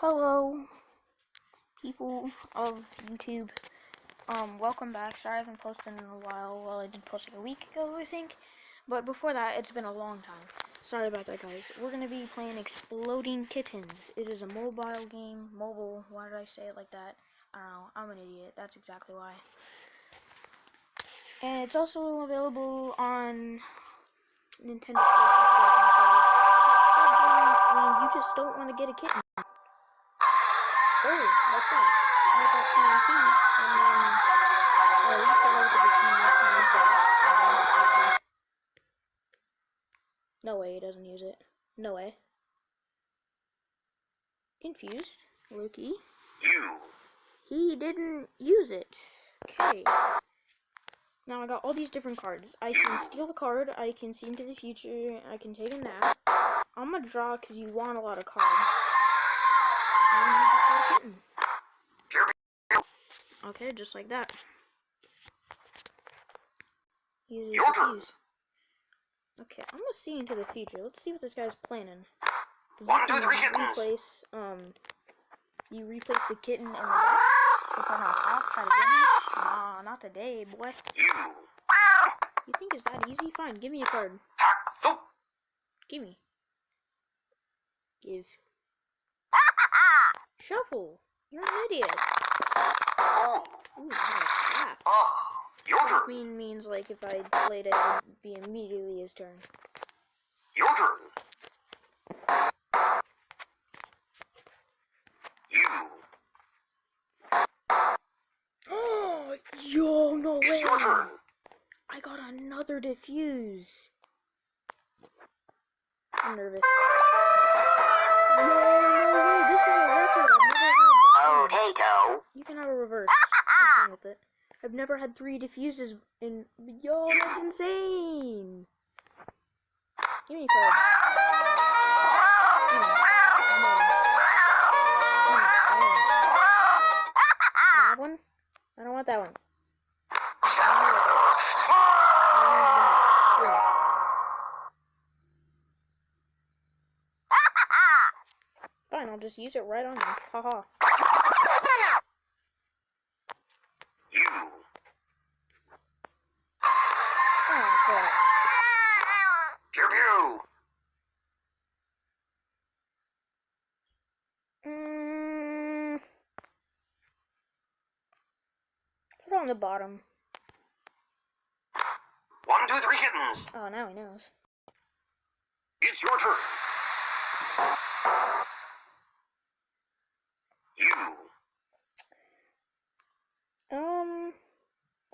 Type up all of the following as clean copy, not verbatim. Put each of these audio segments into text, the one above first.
Hello, people of YouTube. Welcome back. Sorry I haven't posted in a while. Well, I did post like a week ago, I think. But before that, it's been a long time. Sorry about that, guys. We're going to be playing Exploding Kittens. It is a mobile game. Mobile. Why did I say it like that? I don't know. I'm an idiot. That's exactly why. And it's also available on Nintendo Switch if you guys want to play it. It's a game when you just don't want to get a kitten. Oh, what's that? I got TNT, and then, we start over to the TNT. No way he doesn't use it. No way. Confused. Loki. He didn't use it. Okay. Now I got all these different cards. I can steal the card, I can see into the future, I can take a nap. I'm gonna draw because you want a lot of cards. And you just got a kitten. Okay, just like that. Easy to use. Okay, I'm gonna see into the future. Let's see what this guy's planning. 1, 2, 3 kittens. You replace the kitten in the back. Put on top, try to get me. Nah, not today, boy. You think it's that easy? Fine, give me a card. Give me. Give. Shuffle. You're an idiot. Ooh, crap. Your turn. Means like if I played it, it would be immediately his turn. Your turn. Oh, yo, no way. It's your turn. I got another diffuse. I'm nervous. No way. This is a record. I've never had. Potato. You can have a reverse. I'm fine with it. I've never had 3 diffuses in. Yo, that's insane. Give me a card. Can I have one? I don't want that one. Fine, I'll just use it right on you. Haha. Oh, crap. Pew pew. Put it on the bottom. 1, 2, 3 kittens. Oh, now he knows. It's your turn.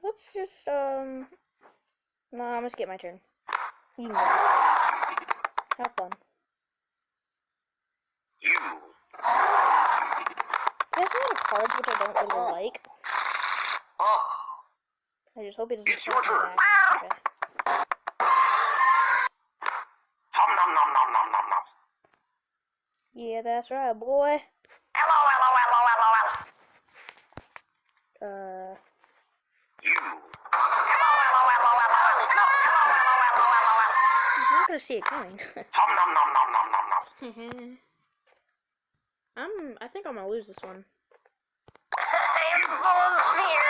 Let's just, no, I'm gonna skip my turn. You can go. Have fun. There's a lot of cards which I don't really like. I just hope it doesn't. It's your turn. Back. Okay. Nom nom nom nom nom nom nom. Yeah, that's right, boy. Hello. He's not gonna see it coming. I think I'm gonna lose this one. I'm full of fear.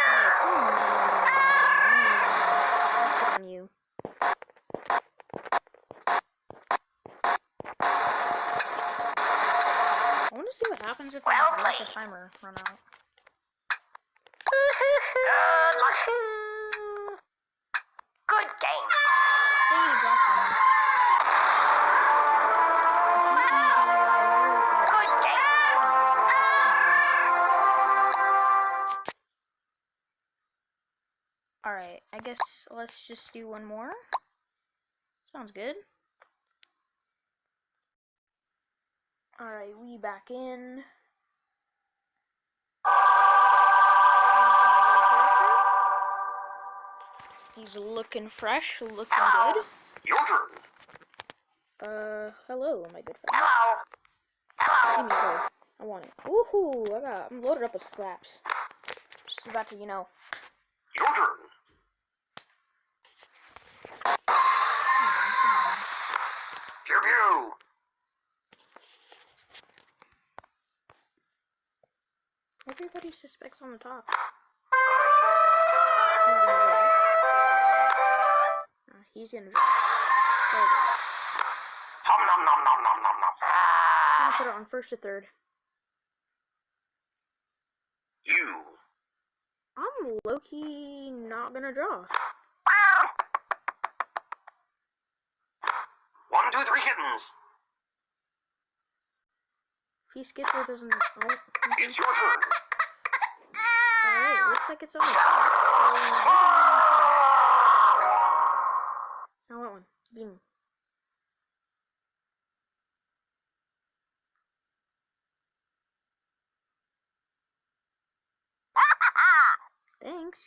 On you. I want to see what happens if I let the timer run out. Good game. Good game. Alright, I guess let's just do one more. Sounds good. Alright, we back in. He's looking fresh, looking good. Your turn. Hello, my good friend. Hello. Give me a card. I want it. Woohoo! I'm loaded up with slaps. Just about to, Your turn. Pew pew. everybody suspects on the top. He's gonna draw. Nom nom nom nom nom nom nom. I'm gonna put it on first to third. You. I'm low-key not gonna draw. 1, 2, 3 kittens. If he skips or doesn't... Oh, okay. It's your turn. Alright, looks like it's on the top. I want one. Give me. Thanks.